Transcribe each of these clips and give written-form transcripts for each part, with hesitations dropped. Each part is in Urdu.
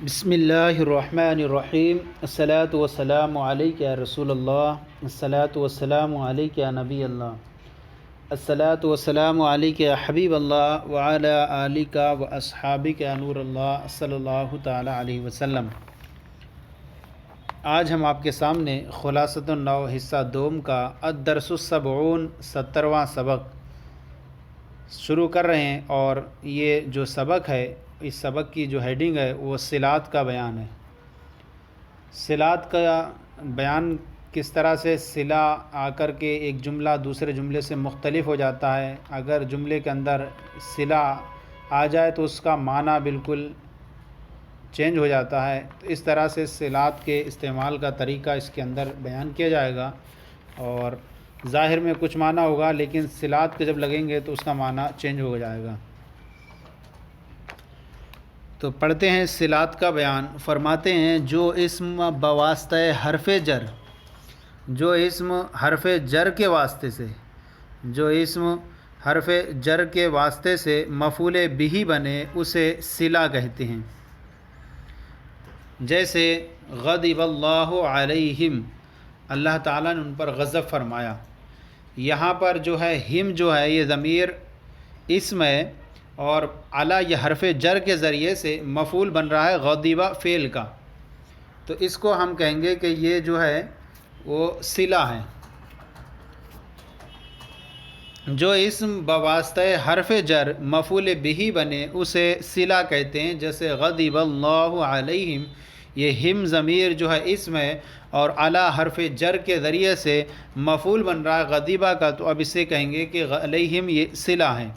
بسم اللہ الرحمن الرحیم الصلاۃ والسلام علیک یا رسول اللہ الصلاۃ والسلام علیک یا نبی اللہ الصلاۃ والسلام علیک یا حبیب اللہ وعلی آلک و اصحابک یا نور اللہ صلی اللہ تعالی علیہ وسلم۔ آج ہم آپ کے سامنے خلاصۃ النو حصہ دوم کا الدرس السبعون 70واں سبق شروع کر رہے ہیں، اور یہ جو سبق ہے اس سبق کی جو ہیڈنگ ہے وہ صلات کا بیان ہے۔ صلات کا بیان کس طرح سے صلہ آ کر کے ایک جملہ دوسرے جملے سے مختلف ہو جاتا ہے، اگر جملے کے اندر صلہ آ جائے تو اس کا معنی بالکل چینج ہو جاتا ہے، تو اس طرح سے صلات کے استعمال کا طریقہ اس کے اندر بیان کیا جائے گا، اور ظاہر میں کچھ معنی ہوگا لیکن صلات کے جب لگیں گے تو اس کا معنی چینج ہو جائے گا۔ تو پڑھتے ہیں صلات کا بیان۔ فرماتے ہیں جو اسم بواسطہ حرف جر، جو اسم حرف جر کے واسطے سے، جو اسم حرف جر کے واسطے سے مفعول بہ بنے اسے صلہ کہتے ہیں۔ جیسے غضب اللہ علیہم، اللہ تعالیٰ نے ان پر غضب فرمایا۔ یہاں پر جو ہے ہم جو ہے یہ ضمیر اسم ہے، اور علی یہ حرف جر کے ذریعے سے مفعول بن رہا ہے غضب فعل کا، تو اس کو ہم کہیں گے کہ یہ جو ہے وہ صلہ ہے۔ جو اسم بواسطہ حرف جر مفعول بہ بنے اسے صلہ کہتے ہیں۔ جیسے غضب اللہ علیہم، یہ ہم ضمیر جو ہے اسم ہے اور علی حرف جر کے ذریعے سے مفعول بن رہا ہے غضبہ کا، تو اب اسے کہیں گے کہ علیہم یہ صلہ ہے۔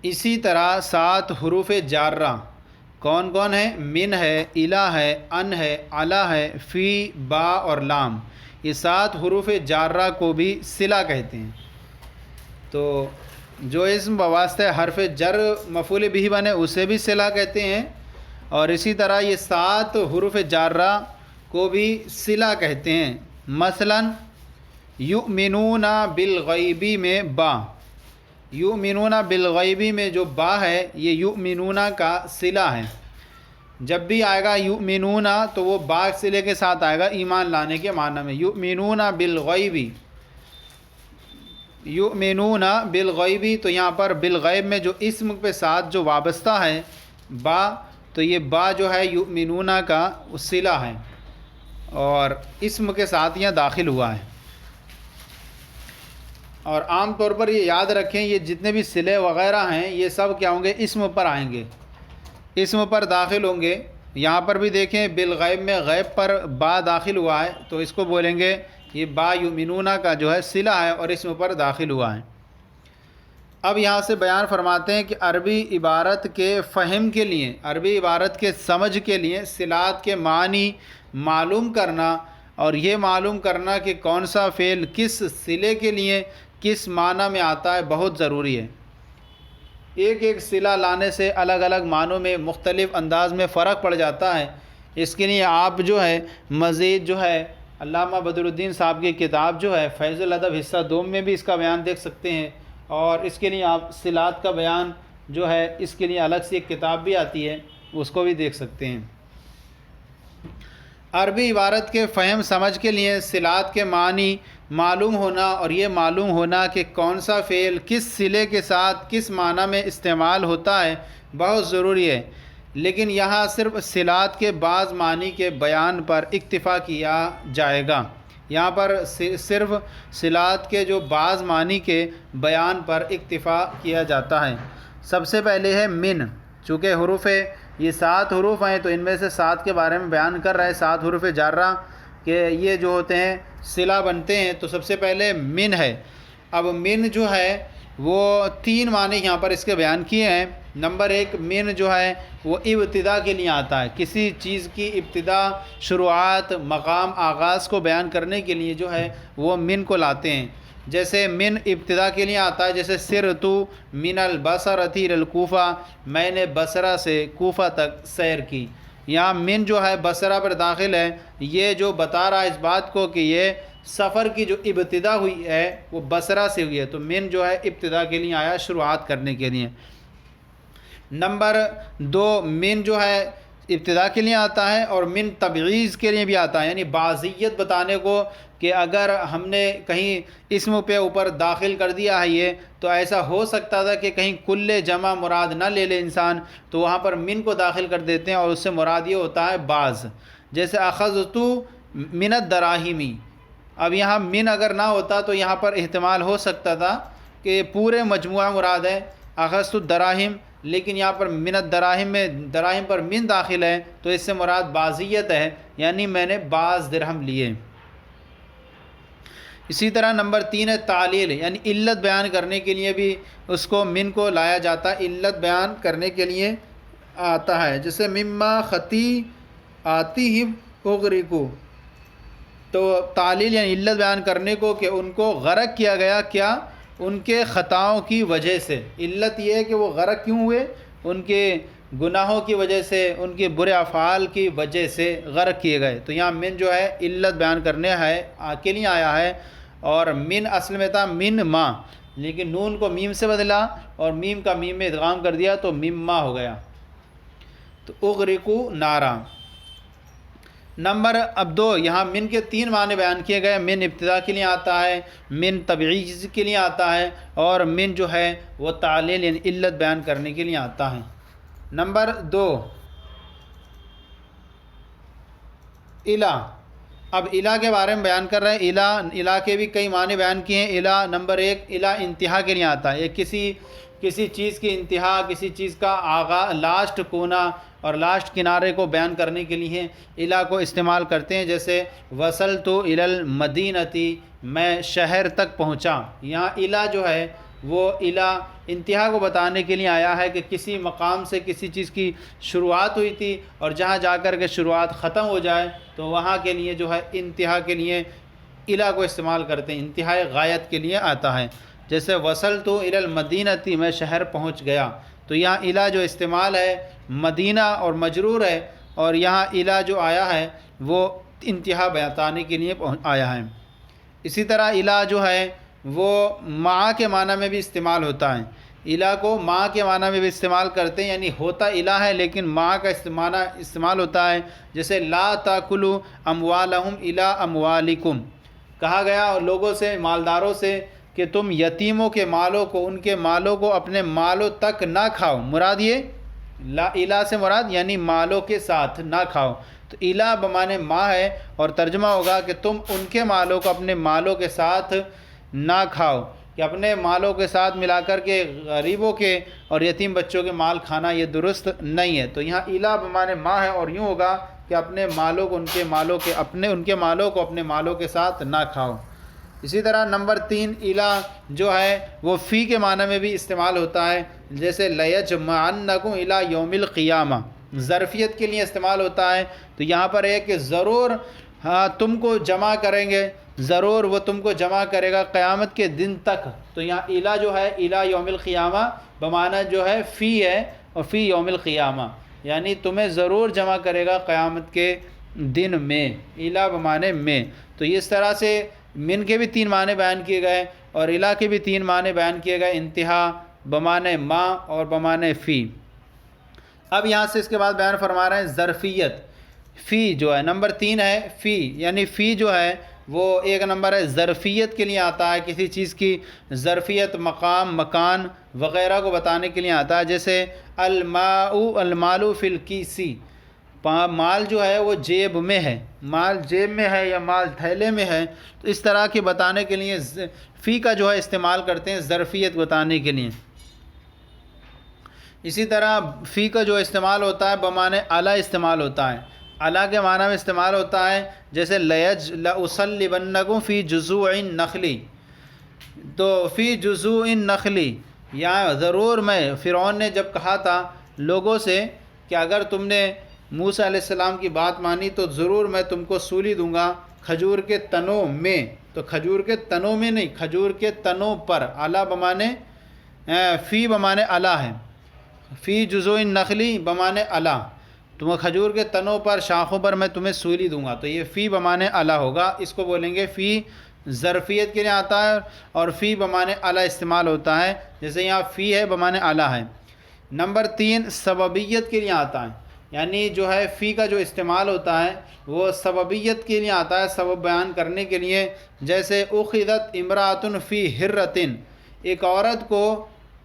اسی طرح 7 حروف جارہ کون کون ہیں؟ من ہے، الہ ہے، ان ہے، علی ہے، فی، با اور لام، یہ 7 حروف جارہ کو بھی صلہ کہتے ہیں۔ تو جو اسم بواسطہ حرف جر مفعول بہ بنے اسے بھی صلہ کہتے ہیں، اور اسی طرح یہ 7 حروف جارہ کو بھی صلہ کہتے ہیں۔ مثلا یؤمنون بالغیبی میں با، یؤمنون بالغیبی میں جو با ہے یہ یؤمنون کا صلہ ہے۔ جب بھی آئے گا یؤمنون تو وہ با صلے کے ساتھ آئے گا ایمان لانے کے معنی میں۔ یؤمنون بالغیبی، یؤمنون بالغیبی، تو یہاں پر بالغیب میں جو اسم کے ساتھ جو وابستہ ہے با، تو یہ با جو ہے یؤمنون کا صلہ ہے اور اسم کے ساتھ یہاں داخل ہوا ہے۔ اور عام طور پر یہ یاد رکھیں یہ جتنے بھی صلے وغیرہ ہیں یہ سب کیا ہوں گے؟ اسم پر آئیں گے، اسم پر داخل ہوں گے۔ یہاں پر بھی دیکھیں بالغیب میں غیب پر با داخل ہوا ہے تو اس کو بولیں گے یہ با یؤمنون کا جو ہے صلہ ہے اور اسم پر داخل ہوا ہے۔ اب یہاں سے بیان فرماتے ہیں کہ عربی عبارت کے فہم کے لیے، عربی عبارت کے سمجھ کے لیے صلات کے معنی معلوم کرنا، اور یہ معلوم کرنا کہ کون سا فعل کس صلے کے لیے کس معنی میں آتا ہے بہت ضروری ہے۔ ایک ایک صلہ لانے سے الگ الگ معنوں میں مختلف انداز میں فرق پڑ جاتا ہے۔ اس کے لیے آپ جو ہے مزید جو ہے علامہ بدر الدین صاحب کی کتاب جو ہے فیض الادب حصہ دوم میں بھی اس کا بیان دیکھ سکتے ہیں، اور اس کے لیے آپ صلات کا بیان جو ہے اس کے لیے الگ سے ایک کتاب بھی آتی ہے اس کو بھی دیکھ سکتے ہیں۔ عربی عبارت کے فہم سمجھ کے لیے صلات کے معنی معلوم ہونا، اور یہ معلوم ہونا کہ کون سا فعل کس صلے کے ساتھ کس معنی میں استعمال ہوتا ہے بہت ضروری ہے۔ لیکن یہاں صرف صلات کے بعض معنی کے بیان پر اکتفا کیا جائے گا، یہاں پر صرف صلات کے جو بعض معنی کے بیان پر اکتفا کیا جاتا ہے۔ سب سے پہلے ہے من، چونکہ حروف یہ 7 حروف ہیں تو ان میں سے 7 کے بارے میں بیان کر رہے ہیں، 7 حروف جارہ کہ یہ جو ہوتے ہیں صلہ بنتے ہیں، تو سب سے پہلے من ہے۔ اب من جو ہے وہ 3 معنی یہاں پر اس کے بیان کیے ہیں۔ نمبر 1 من جو ہے وہ ابتدا کے لیے آتا ہے، کسی چیز کی ابتدا، شروعات، مقام، آغاز کو بیان کرنے کے لیے جو ہے وہ من کو لاتے ہیں۔ جیسے من ابتدا کے لیے آتا ہے، جیسے سرتو من البصرۃ الی الکوفہ، میں نے بصرہ سے کوفہ تک سیر کی۔ یہاں من جو ہے بصرہ پر داخل ہے، یہ جو بتا رہا ہے اس بات کو کہ یہ سفر کی جو ابتدا ہوئی ہے وہ بصرہ سے ہوئی ہے، تو من جو ہے ابتدا کے لیے آیا، شروعات کرنے کے لیے۔ نمبر 2 من جو ہے ابتدا کے لیے آتا ہے، اور من تبعیض کے لیے بھی آتا ہے، یعنی بعضیت بتانے کو کہ اگر ہم نے کہیں اسم پہ اوپر داخل کر دیا ہے یہ، تو ایسا ہو سکتا تھا کہ کہیں کل جمع مراد نہ لے لے انسان، تو وہاں پر من کو داخل کر دیتے ہیں اور اس سے مراد یہ ہوتا ہے بعض. جیسے اخذت من الدراہمی، اب یہاں من اگر نہ ہوتا تو یہاں پر احتمال ہو سکتا تھا کہ پورے مجموعہ مراد ہے اخذت الدراہم، لیکن یہاں پر من الدراہم میں دراہم پر من داخل ہے تو اس سے مراد بعضیت ہے، یعنی میں نے بعض درہم لیے. اسی طرح نمبر 3 ہے تعلیل، یعنی علت بیان کرنے کے لیے بھی اس کو من کو لایا جاتا ہے، علت بیان کرنے کے لیے آتا ہے. جیسے مما خطی آتی ہی اغرقو، تو تعلیل یعنی علت بیان کرنے کو کہ ان کو غرق کیا گیا، کیا؟ ان کے خطاؤں کی وجہ سے. علت یہ ہے کہ وہ غرق کیوں ہوئے؟ ان کے گناہوں کی وجہ سے، ان کے برے افعال کی وجہ سے غرق کیے گئے. تو یہاں من جو ہے علت بیان کرنے ہے کے لیے آیا ہے، اور من اصل میں تھا من ما، لیکن نون کو میم سے بدلا اور میم کا میم میں ادغام کر دیا تو مما ہو گیا. تو اغرقو نارا. نمبر اب 2، یہاں من کے 3 معنی بیان کیے گئے. من ابتدا کے لیے آتا ہے، من تبعیض کے لیے آتا ہے، اور من جو ہے وہ تعلیل یعنی علت بیان کرنے کے لیے آتا ہے. نمبر 2 الہ. اب الہ کے بارے میں بیان کر رہے ہیں. الہ کے بھی کئی معنی بیان کیے ہیں. الہ نمبر 1 الہ انتہا کے لیے آتا ہے، یہ کسی چیز کی انتہا، کسی چیز کا آغاز، لاسٹ کونا اور لاسٹ کنارے کو بیان کرنے کے لیے الہ کو استعمال کرتے ہیں. جیسے وصلت الی المدینتی، میں شہر تک پہنچا. یہاں الہ جو ہے وہ الہ انتہا کو بتانے کے لیے آیا ہے کہ کسی مقام سے کسی چیز کی شروعات ہوئی تھی اور جہاں جا کر کے شروعات ختم ہو جائے تو وہاں کے لیے جو ہے انتہا کے لیے الہ کو استعمال کرتے ہیں، انتہائی غایت کے لیے آتا ہے. جیسے وصلت الی المدینتی، میں شہر پہنچ گیا. تو یہاں الہ جو استعمال ہے مدینہ اور مجرور ہے، اور یہاں الہ جو آیا ہے وہ انتہا بتانے کے لیے آیا ہے. اسی طرح الہ جو ہے وہ مع کے معنی میں بھی استعمال ہوتا ہے. الہ کو مع کے معنی میں بھی استعمال کرتے ہیں، یعنی ہوتا الہ ہے لیکن مع کا استعمال ہوتا ہے. جیسے لا تاکلوا اموالہم الی اموالکم، کہا گیا لوگوں سے، مالداروں سے کہ تم یتیموں کے مالوں کو، ان کے مالوں کو اپنے مالوں تک نہ کھاؤ. مراد یہ لا الہ سے مراد یعنی مالوں کے ساتھ نہ کھاؤ. تو الہ بمانے ماں ہے، اور ترجمہ ہوگا کہ تم ان کے مالوں کو اپنے مالوں کے ساتھ نہ کھاؤ، کہ اپنے مالوں کے ساتھ ملا کر کے غریبوں کے اور یتیم بچوں کے مال کھانا یہ درست نہیں ہے. تو یہاں الہ بمانے ماں ہے، اور یوں ہوگا کہ اپنے مالوں کو ان کے مالوں کو اپنے مالوں کے ساتھ نہ کھاؤ. اسی طرح نمبر 3 الہ جو ہے وہ فی کے معنی میں بھی استعمال ہوتا ہے. جیسے لیجمعنکم الی یوم القیامہ، ظرفیت کے لیے استعمال ہوتا ہے. تو یہاں پر ہے کہ ضرور تم کو جمع کریں گے، ضرور وہ تم کو جمع کرے گا قیامت کے دن تک. تو یہاں الہ جو ہے الی یوم القیامہ بمعنی جو ہے فی ہے، اور فی یوم القیامہ یعنی تمہیں ضرور جمع کرے گا قیامت کے دن میں. الہ بمعنی میں. تو اس طرح سے من کے بھی 3 معنی بیان کیے گئے اور الہ کے بھی 3 معنی بیان کیے گئے، انتہا بمعنی ما اور بمعنی فی. اب یہاں سے اس کے بعد بیان فرما رہے ہیں ظرفیت. فی جو ہے نمبر 3 ہے فی، یعنی فی جو ہے وہ 1 نمبر ہے ظرفیت کے لیے آتا ہے، کسی چیز کی ظرفیت، مقام، مکان وغیرہ کو بتانے کے لیے آتا ہے. جیسے المال فی الکیسی، مال جو ہے وہ جیب میں ہے، مال جیب میں ہے یا مال تھیلے میں ہے. تو اس طرح کے بتانے کے لیے فی کا جو ہے استعمال کرتے ہیں ظرفیت بتانے کے لیے. اسی طرح فی کا جو استعمال ہوتا ہے بمعنی اعلیٰ استعمال ہوتا ہے، اعلیٰ کے معنی میں استعمال ہوتا ہے. جیسے لأصلبنکم فی جذوع النخل، تو فی جذوع النخل یہاں ضرور میں، فرعون نے جب کہا تھا لوگوں سے کہ اگر تم نے موسیٰ علیہ السلام کی بات مانی تو ضرور میں تم کو سولی دوں گا کھجور کے تنوں میں. تو کھجور کے تنوں میں نہیں، کھجور کے تنوں پر. اعلیٰ بمانے فی بمانے اعلیٰ ہے، فی جذوع النخل بمانے اعلیٰ. تم کھجور کے تنوں پر، شاخوں پر میں تمہیں سولی دوں گا. تو یہ فی بمانے اعلیٰ ہوگا. اس کو بولیں گے فی ظرفیت کے لیے آتا ہے، اور فی بمانے اعلیٰ استعمال ہوتا ہے. جیسے یہاں فی ہے بمانے اعلیٰ ہے. نمبر 3 سببیت کے لیے آتا ہے، یعنی جو ہے فی کا جو استعمال ہوتا ہے وہ سببیت کے لیے آتا ہے، سبب بیان کرنے کے لیے، جیسے اخذت امراۃ فی حرۃ، ایک عورت کو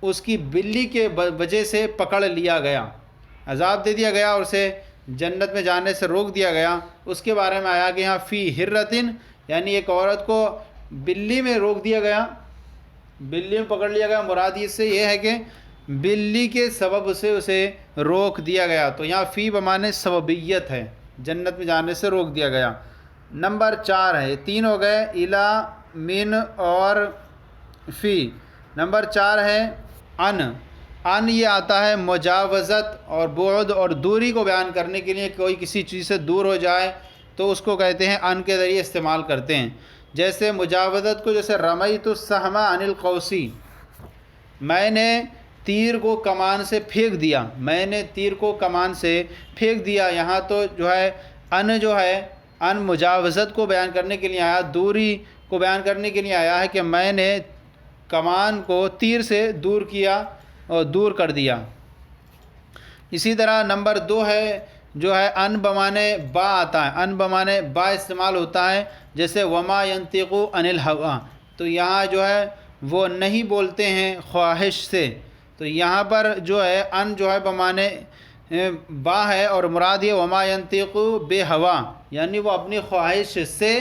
اس کی بلی کے وجہ سے پکڑ لیا گیا، عذاب دے دیا گیا اور اسے جنت میں جانے سے روک دیا گیا، اس کے بارے میں آیا کہ یہاں فی حرۃ، یعنی ایک عورت کو بلی میں روک دیا گیا، بلی میں پکڑ لیا گیا، مراد اس سے یہ ہے کہ بلی کے سبب سے اسے روک دیا گیا، تو یہاں فی بمانے سببیت ہے، جنت میں جانے سے روک دیا گیا۔ نمبر 4 ہے، 3 ہو گئے، الا، من اور فی۔ نمبر 4 ہے ان یہ آتا ہے مجاوزت اور بعد اور دوری کو بیان کرنے کے لیے، کوئی کسی چیز سے دور ہو جائے تو اس کو کہتے ہیں ان کے ذریعے استعمال کرتے ہیں، جیسے مجاوزت کو، جیسے رمیت السہم عن القوسی، میں نے تیر کو کمان سے پھینک دیا، میں نے تیر کو کمان سے پھینک دیا، یہاں تو جو ہے ان مجاوزت کو بیان کرنے کے لیے آیا، دوری کو بیان کرنے کے لیے آیا ہے کہ میں نے کمان کو تیر سے دور کیا اور دور کر دیا۔ اسی طرح نمبر 2 ہے جو ہے ان بمانے با آتا ہے، ان بمانے با استعمال ہوتا ہے، جیسے وما ينطق عن الهوى، تو یہاں جو ہے وہ نہیں بولتے ہیں خواہش سے، تو یہاں پر جو ہے ان جو ہے بمانے با ہے اور مراد یہ وما ينطق بہوا، یعنی وہ اپنی خواہش سے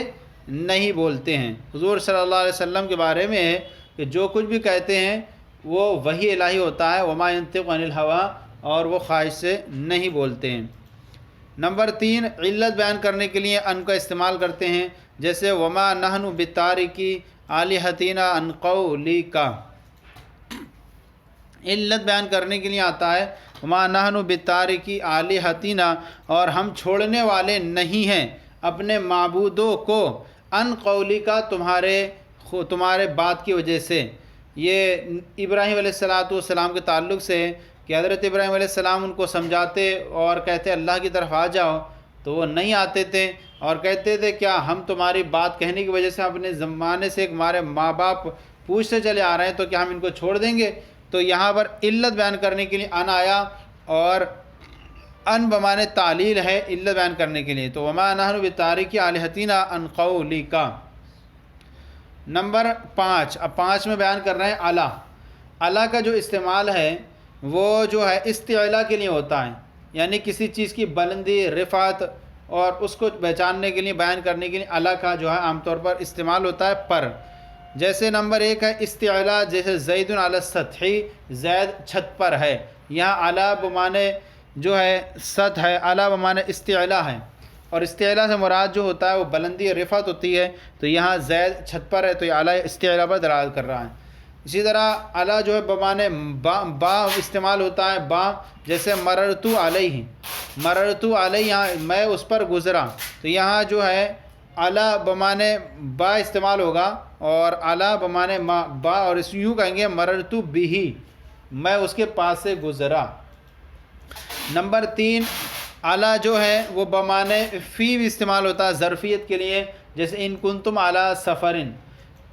نہیں بولتے ہیں۔ حضور صلی اللہ علیہ وسلم کے بارے میں ہے کہ جو کچھ بھی کہتے ہیں وہ وحی الہی ہوتا ہے، وما ينطق عن الهوى، اور وہ خواہش سے نہیں بولتے ہیں۔ نمبر 3 علت بیان کرنے کے لیے ان کا استعمال کرتے ہیں، جیسے وما نحن بتارکی آلہتنا عن قولک، علت بیان کرنے کے لیے آتا ہے وما نحن بتارکی آلہتنا، اور ہم چھوڑنے والے نہیں ہیں اپنے معبودوں کو، ان قولک، تمہارے بات کی وجہ سے۔ یہ ابراہیم علیہ السلام کے تعلق سے ہے کہ حضرت ابراہیم علیہ السلام ان کو سمجھاتے اور کہتے اللہ کی طرف آ جاؤ، تو وہ نہیں آتے تھے اور کہتے تھے کیا ہم تمہاری بات کہنے کی وجہ سے اپنے زمانے سے ہمارے ماں باپ پوچھتے چلے آ رہے ہیں، تو کیا ہم ان کو چھوڑ دیں گے؟ تو یہاں پر علت بیان کرنے کے لیے ان آیا، اور ان بمانے تعلیل ہے علت بیان کرنے کے لیے، تو وما نحن بتارکی آلہتنا عن قولک۔ نمبر 5، اب 5 میں بیان کر رہے ہیں اعلیٰ۔ اعلیٰ کا جو استعمال ہے وہ جو ہے استعلاء کے لیے ہوتا ہے، یعنی کسی چیز کی بلندی، رفعت، اور اس کو پہچاننے کے لیے، بیان کرنے کے لیے اعلیٰ کا جو ہے عام طور پر استعمال ہوتا ہے پر۔ جیسے نمبر 1 ہے استعلاء، جیسے زید علی السطح، زید چھت پر ہے، یہاں اعلیٰ بمانے جو ہے سطح ہے، اعلیٰ بمانے استعلاء ہے، اور استعلاء سے مراد جو ہوتا ہے وہ بلندی، رفعت ہوتی ہے، تو یہاں زید چھت پر ہے تو یہ اعلیٰ استعلاء پر دلالت کر رہا ہے۔ اسی طرح اعلیٰ جو ہے بمانے با استعمال ہوتا ہے، با، جیسے مررت علیہ، مررت علیہ، یہاں میں اس پر گزرا، تو یہاں جو ہے اعلیٰ بمانے با استعمال ہوگا، اور اعلیٰ بمانے با، اور اس یوں کہیں گے مررت بہ، میں اس کے پاس سے گزرا۔ نمبر 3 اعلیٰ جو ہے وہ بمانے فی بھی استعمال ہوتا ہے ظرفیت کے لیے، جیسے ان کنتم علی سفرن،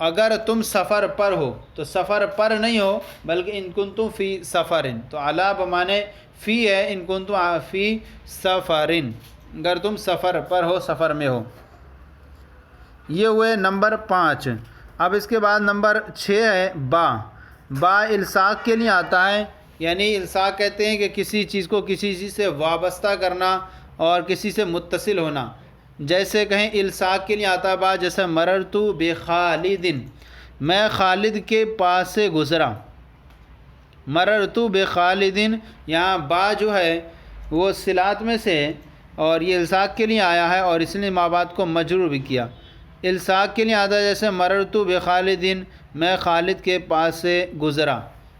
اگر تم سفر پر ہو، تو سفر پر نہیں ہو بلکہ ان کنتم فی سفرن، تو اعلیٰ بمانے فی ہے، ان کنتم فی سفرن، اگر تم سفر پر ہو، سفر میں ہو۔ یہ ہوئے نمبر 5۔ اب اس کے بعد نمبر 6 ہے با۔ با الصاق کے لیے آتا ہے، یعنی الصاق کہتے ہیں کہ کسی چیز کو کسی چیز سے وابستہ کرنا اور کسی سے متصل ہونا، جیسے کہیں الصاق کے لیے آتا ہے با، جیسے مررت بخالد، میں خالد کے پاس سے گزرا، مررت بخالد، یہاں با جو ہے وہ صلات میں سے ہے اور یہ الصاق کے لیے آیا ہے، اور اس نے ما بعد کو مجرور بھی کیا۔ الصاق کے لیے آتا ہے جیسے مررت بخالد، میں خالد کے پاس سے گزرا۔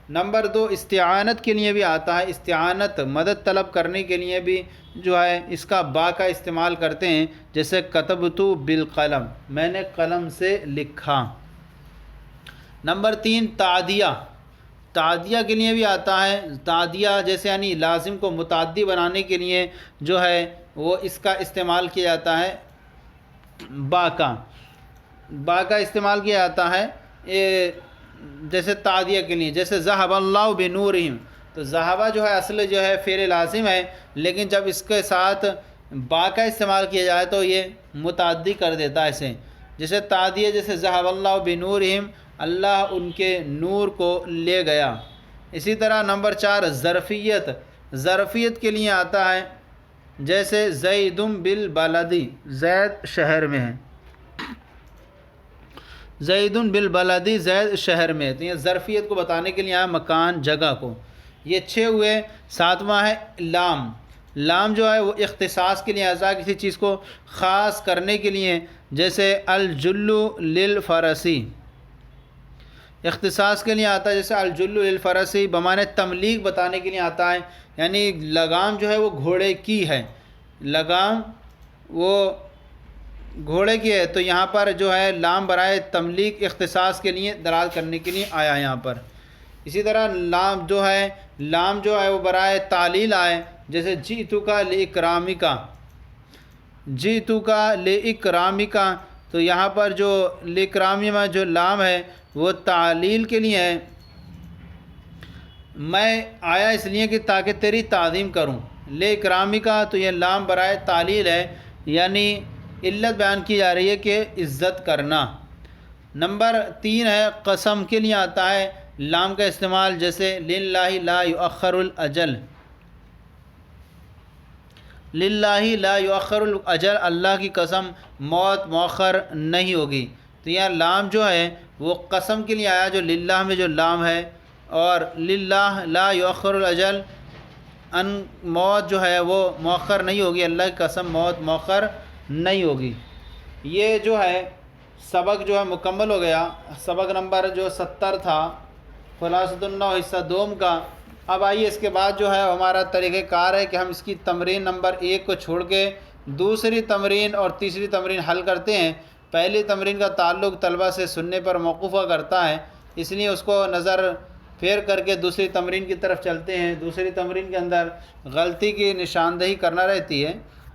نمبر 2 استعانت کے لیے بھی آتا ہے، استعانت مدد طلب کرنے کے لیے بھی جو ہے اس کا با کا استعمال کرتے ہیں، جیسے کتبت بالقلم، میں نے قلم سے لکھا۔ نمبر 3 تعدیہ، تعدیہ کے لیے بھی آتا ہے، تعدیہ جیسے یعنی لازم کو متعدی بنانے کے لیے جو ہے وہ اس کا استعمال کیا جاتا ہے، با کا استعمال کیا جاتا ہے جیسے تعدیہ کے لیے، جیسے ذہب اللہ بنورہم، تو ذہبہ جو ہے اصل جو ہے فعل لازم ہے، لیکن جب اس کے ساتھ با کا استعمال کیا جائے تو یہ متعدی کر دیتا ہے اسے، جیسے تعدیہ، جیسے ذہب اللہ بنورہم، اللہ ان کے نور کو لے گیا۔ اسی طرح نمبر 4 ظرفیت، ظرفیت کے لیے آتا ہے جیسے زید بالبلدی، زید شہر میں ہے، زید بالبلدی، زید شہر میں ہے، تو یہ ظرفیت کو بتانے کے لیے آیا، مکان جگہ کو۔ یہ 6 ہوئے۔ 7واں ہے لام، لام جو ہے وہ اختصاص کے لیے آتا ہے، کسی چیز کو خاص کرنے کے لیے، جیسے الجلو للفرسی، اختصاص کے لیے آتا ہے، جیسے الجلو للفرسی بمعنی تملیک بتانے کے لیے آتا ہے، یعنی لگام جو ہے وہ گھوڑے کی ہے، لگام وہ گھوڑے کی ہے، تو یہاں پر جو ہے لام برائے تملیک اختصاص کے لیے دلالت کرنے کے لیے آیا یہاں پر۔ اسی طرح لام جو ہے وہ برائے تعلیل آئے، جیسے جئتک لإکرامک، جئتک لإکرامک، تو یہاں پر جو لإکرامی میں جو لام ہے وہ تعلیل کے لیے ہے، میں آیا اس لیے کہ تاکہ تیری تعظیم کروں، لإکرامک، تو یہ لام برائے تعلیل ہے، یعنی علت بیان کی جا رہی ہے کہ عزت کرنا۔ نمبر 3 ہے قسم کے لیے آتا ہے لام کا استعمال، جیسے للہ لا یؤخر الاجل، للہ لا یؤخر الاجل، اللہ کی قسم موت مؤخر نہیں ہوگی، تو یہاں لام جو ہے وہ قسم کے لیے آیا، جو للہ میں جو لام ہے، اور للہ لا یؤخر الاجل، ان موت جو ہے وہ مؤخر نہیں ہوگی، اللہ کی قسم موت مؤخر نہیں ہوگی۔ یہ جو ہے سبق جو ہے مکمل ہو گیا، سبق نمبر جو 70 تھا خلاصۃ النحو حصہ دوم کا۔ اب آئیے اس کے بعد جو ہے ہمارا طریقہ کار ہے کہ ہم اس کی تمرین نمبر 1 کو چھوڑ کے دوسری تمرین اور تیسری تمرین حل کرتے ہیں۔ پہلی تمرین کا تعلق طلبہ سے سننے پر موقوف کرتا ہے، اس لیے اس کو نظر پھیر کر کے دوسری تمرین کی طرف چلتے ہیں۔ دوسری تمرین کے اندر غلطی کی نشاندہی کرنا رہتی ہے،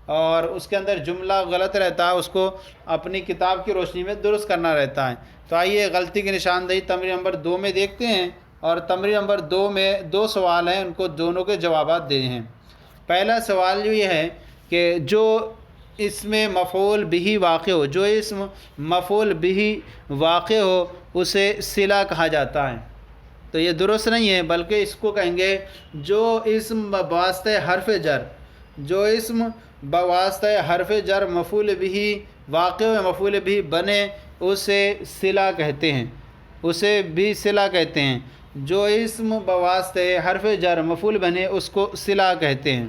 اور اس کے اندر جملہ غلط رہتا ہے، اس کو اپنی کتاب کی روشنی میں درست کرنا رہتا ہے۔ تو آئیے غلطی کی نشاندہی تمرین نمبر 2 میں دیکھتے ہیں، اور تمرین نمبر 2 میں 2 سوال ہیں، ان کو دونوں کے جوابات دے ہیں۔ پہلا سوال جو یہ ہے کہ جو اس میں مفعول بہ واقع ہو، جو اسم مفعول بہ واقع ہو اسے صلہ کہا جاتا ہے، تو یہ درست نہیں ہے، بلکہ اس کو کہیں گے جو اسم بواسطہ حرف جر، جو اسم بواسطہ حرف جر مفعول بہ واقع و مفعول بہ بنے اسے صلہ کہتے ہیں، اسے بھی صلہ کہتے ہیں، جو اسم بواسطہ حرف جر مفعول بنے اس کو صلہ کہتے ہیں۔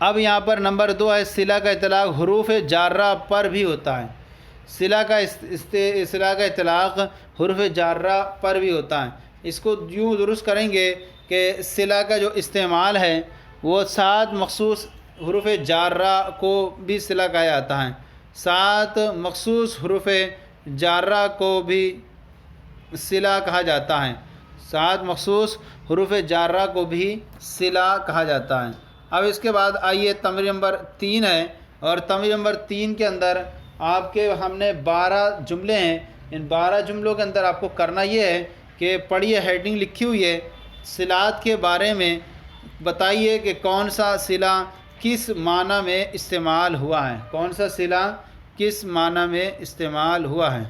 اب یہاں پر نمبر 2 ہے صلہ کا اطلاق حروف جارہ پر بھی ہوتا ہے، صلہ کا اطلاق حروف جارہ پر بھی ہوتا ہے۔ اس کو یوں درست کریں گے کہ صلہ کا جو استعمال ہے وہ 7 مخصوص حروف جارہ کو بھی صلہ کہا جاتا ہے، 7 مخصوص حروف جارہ کو بھی صلہ کہا جاتا ہے، 7 مخصوص حروف جارہ کو بھی صلہ کہا جاتا ہے۔ اب اس کے بعد آئیے تمرین نمبر 3 ہے، اور تمرین نمبر 3 کے اندر آپ کے ہم نے 12 جملے ہیں، ان 12 جملوں کے اندر آپ کو کرنا یہ ہے کہ پڑھیے، ہیڈنگ لکھی ہوئی ہے، صلات کے بارے میں بتائیے کہ کون سا صلہ کس معنی میں استعمال ہوا ہے، کون سا صلہ کس معنی میں استعمال ہوا ہے۔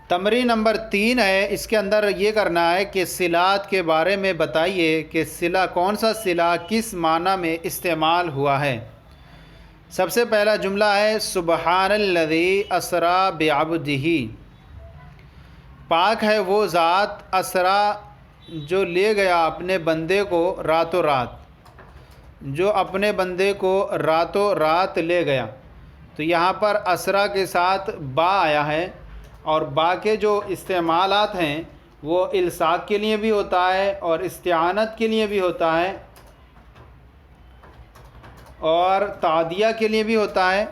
تمرین نمبر 3 ہے، اس کے اندر یہ کرنا ہے کہ صلات کے بارے میں بتائیے کہ صلہ کون سا صلہ کس معنی میں استعمال ہوا ہے۔ سب سے پہلا جملہ ہے سبحان الذی اسریٰ بعبدہ، پاک ہے وہ ذات اسریٰ جو لے گیا اپنے بندے کو راتوں رات، جو اپنے بندے کو راتوں رات لے گیا، تو یہاں پر اسریٰ کے ساتھ با آیا ہے، اور با کے جو استعمالات ہیں وہ الصاق کے لیے بھی ہوتا ہے، اور استعانت کے لیے بھی ہوتا ہے، اور تعدیہ کے لیے بھی ہوتا ہے،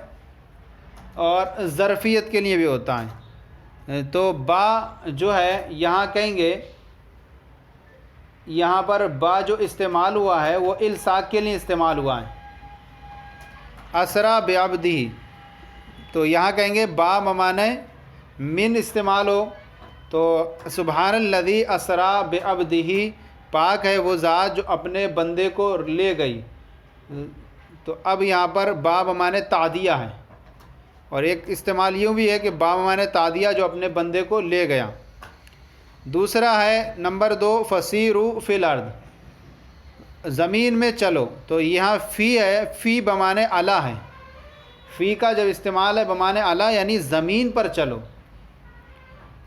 اور ظرفیت کے لیے بھی ہوتا ہے۔ تو با جو ہے یہاں کہیں گے، یہاں پر با جو استعمال ہوا ہے وہ الصاق کے لیے استعمال ہوا ہے، اسریٰ بعبدہ، تو یہاں کہیں گے با بمعنی من استعمال ہو تو سبحان الذی اسرا بعبدہ، پاک ہے وہ ذات جو اپنے بندے کو لے گئی. تو اب یہاں پر با بمانے تعدیہ ہے، اور ایک استعمال یوں بھی ہے کہ با بمانے تعدیہ جو اپنے بندے کو لے گیا. دوسرا ہے نمبر 2 فسیروا فی الارض، زمین میں چلو. تو یہاں فی ہے، فی بمانے علی ہے. فی کا جب استعمال ہے بمانے علی یعنی زمین پر چلو.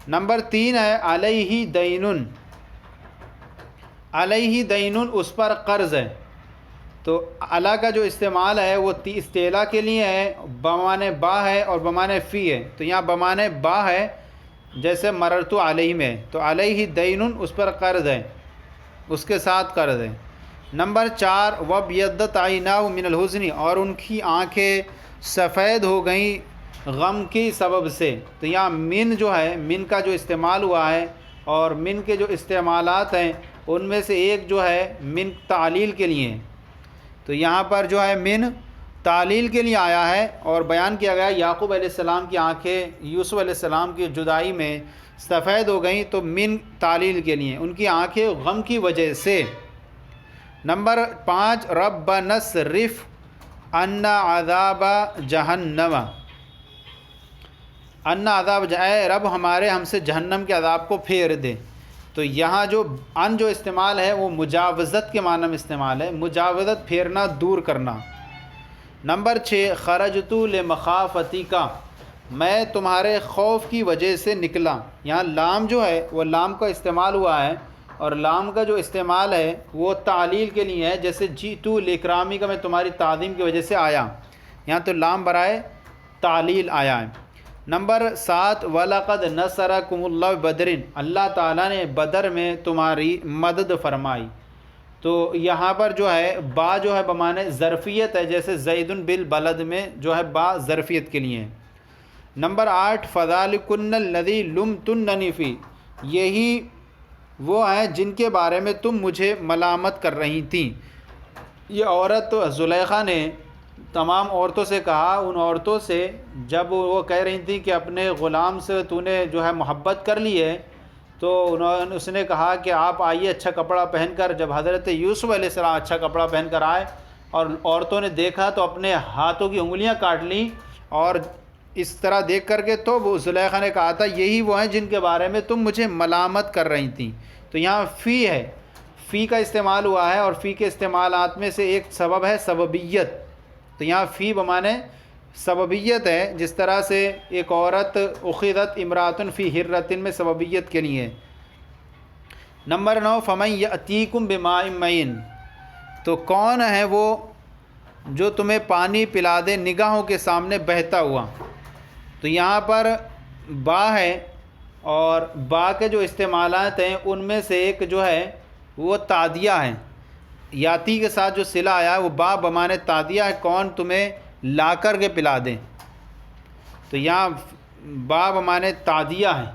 نمبر 3 ہے علیہ دینن، علیہ دینن اس پر قرض ہے. تو علی کا جو استعمال ہے وہ استعلا کے لیے ہے، بمانے با ہے اور بمانے فی ہے. تو یہاں بمانے با ہے جیسے مررت علیہ میں، تو علیہ دینن اس پر قرض ہے، اس کے ساتھ قرض ہے. نمبر 4 وَبْيَضَّتْ عَيْنَاهُ مِنَ الْحُزْنِ، اور ان کی آنکھیں سفید ہو گئیں غم کی سبب سے. تو یہاں من جو ہے، من کا جو استعمال ہوا ہے، اور من کے جو استعمالات ہیں ان میں سے ایک جو ہے من تعلیل کے لیے ہے. تو یہاں پر جو ہے من تعلیل کے لیے آیا ہے، اور بیان کیا گیا یعقوب علیہ السلام کی آنکھیں یوسف علیہ السلام کی جدائی میں سفید ہو گئیں، تو من تعلیل کے لیے، ان کی آنکھیں غم کی وجہ سے. نمبر 5 ربنا اصرف عنا عذاب جہنم، عنا عذاب، اے رب ہمارے ہم سے جہنم کے عذاب کو پھیر دے. تو یہاں جو ان جو استعمال ہے وہ مجاوزت کے معنی میں استعمال ہے، مجاوزت پھیرنا، دور کرنا. نمبر 6 خرجت لمخافتک، میں تمہارے خوف کی وجہ سے نکلا. یہاں لام جو ہے وہ لام کا استعمال ہوا ہے، اور لام کا جو استعمال ہے وہ تعلیل کے لیے ہے، جیسے جیتو لاکرامی کا، میں تمہاری تعظیم کی وجہ سے آیا. یہاں تو لام برائے تعلیل آیا ہے. نمبر 7 وَلَقَدْ نَصَرَكُمُ اللَّهُ بِبَدْرٍ، اللہ تعالیٰ نے بدر میں تمہاری مدد فرمائی. تو یہاں پر جو ہے با جو ہے بمانے ظرفیت ہے، جیسے زید بالبلد میں جو ہے با ظرفیت کے لیے ہے. نمبر 8 فَذَلِكُنَّ الَّذِي لُمْتُنَّنِي فِيهِ، یہی وہ ہیں جن کے بارے میں تم مجھے ملامت کر رہی تھیں. یہ عورت زلیخا نے تمام عورتوں سے کہا، ان عورتوں سے جب وہ کہہ رہی تھیں کہ اپنے غلام سے تو نے جو ہے محبت کر لی ہے، تو اس نے کہا کہ آپ آئیے اچھا کپڑا پہن کر. جب حضرت یوسف علیہ السلام اچھا کپڑا پہن کر آئے اور عورتوں نے دیکھا تو اپنے ہاتھوں کی انگلیاں کاٹ لیں، اور اس طرح دیکھ کر کے تو وہ زلیخا نے کہا تھا یہی وہ ہیں جن کے بارے میں تم مجھے ملامت کر رہی تھیں. تو یہاں فی ہے، فی کا استعمال ہوا ہے، اور فی کے استعمالات میں سے ایک سبب ہے سببیت. تو یہاں فی بمانے سببیت ہے، جس طرح سے ایک عورت اخذت امراتن فی حرتن میں سببیت کے لیے. نمبر 9 فمن یأتیکم بماء معین، تو کون ہے وہ جو تمہیں پانی پلا دے نگاہوں کے سامنے بہتا ہوا. تو یہاں پر با ہے، اور با کے جو استعمالات ہیں ان میں سے ایک جو ہے وہ تعدیہ ہے. یاتی کے ساتھ جو صلہ آیا ہے وہ با بمانے تعدیہ ہے، کون تمہیں لا کر کے پلا دیں. تو یہاں با بمانے تعدیہ ہے.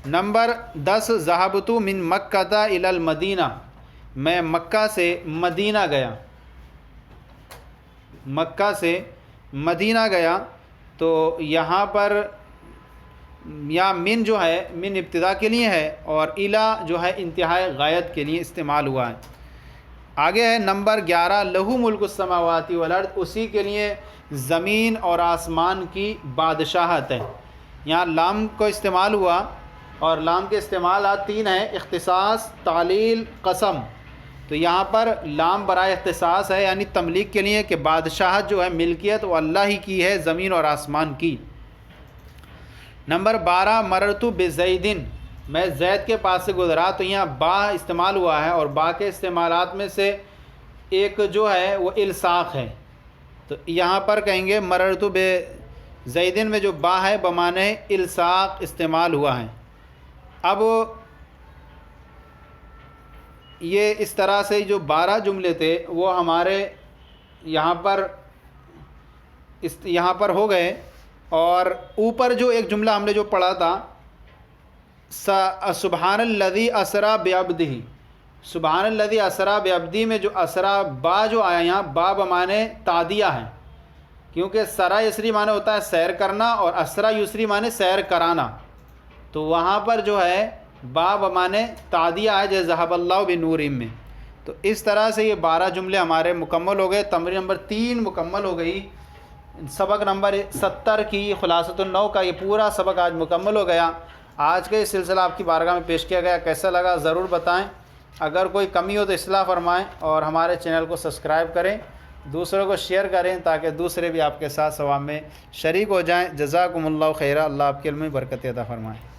نمبر 10 ذہبت من مکہ الی المدینہ، میں مکہ سے مدینہ گیا، مکہ سے مدینہ گیا. تو یہاں پر یا من جو ہے من ابتدا کے لیے ہے، اور الا جو ہے انتہائی غایت کے لیے استعمال ہوا ہے. آگے ہے نمبر 11 لہو ملک السماوات والارض، اسی کے لیے زمین اور آسمان کی بادشاہت ہے. یہاں لام کو استعمال ہوا، اور لام کے استعمالات 3 ہیں، اختصاص، تعلیل، قسم. تو یہاں پر لام برائے اختصاص ہے، یعنی تملیک کے لیے کہ بادشاہت جو ہے ملکیت وہ اللہ ہی کی ہے، زمین اور آسمان کی. نمبر 12 مررت بزیدن، میں زید کے پاس سے گزرا. تو یہاں با استعمال ہوا ہے، اور با کے استعمالات میں سے ایک جو ہے وہ الصاق ہے. تو یہاں پر کہیں گے مررت بزیدن میں جو با ہے بمانے الصاق استعمال ہوا ہے. اب یہ اس طرح سے جو 12 جملے تھے وہ ہمارے یہاں پر ہو گئے. اور اوپر جو ایک جملہ ہم نے جو پڑھا تھا سبحان الذی اسرا بعبدہ، سبحان الذی اسرا بعبدہ میں جو اسرا با جو آیا یہاں با بمانے تعدیہ ہے، کیونکہ سرا یسری معنی ہوتا ہے سیر کرنا، اور اسرا یسری معنی سیر کرانا. تو وہاں پر جو ہے باب مانے تعدیہ ہے جیسے ذہب اللہ بنورہم میں. تو اس طرح سے یہ 12 جملے ہمارے مکمل ہو گئے. تمرین نمبر 3 مکمل ہو گئی. سبق نمبر 70 کی خلاصۃ النحو کا یہ پورا سبق آج مکمل ہو گیا. آج کا یہ سلسلہ آپ کی بارگاہ میں پیش کیا گیا. کیسا لگا ضرور بتائیں. اگر کوئی کمی ہو تو اصلاح فرمائیں اور ہمارے چینل کو سبسکرائب کریں, دوسروں کو شیئر کریں تاکہ دوسرے بھی آپ کے ساتھ ثواب میں شریک ہو جائیں. جزاکم اللہ خیرہ. اللہ آپ کے علم میں برکت عطا فرمائے.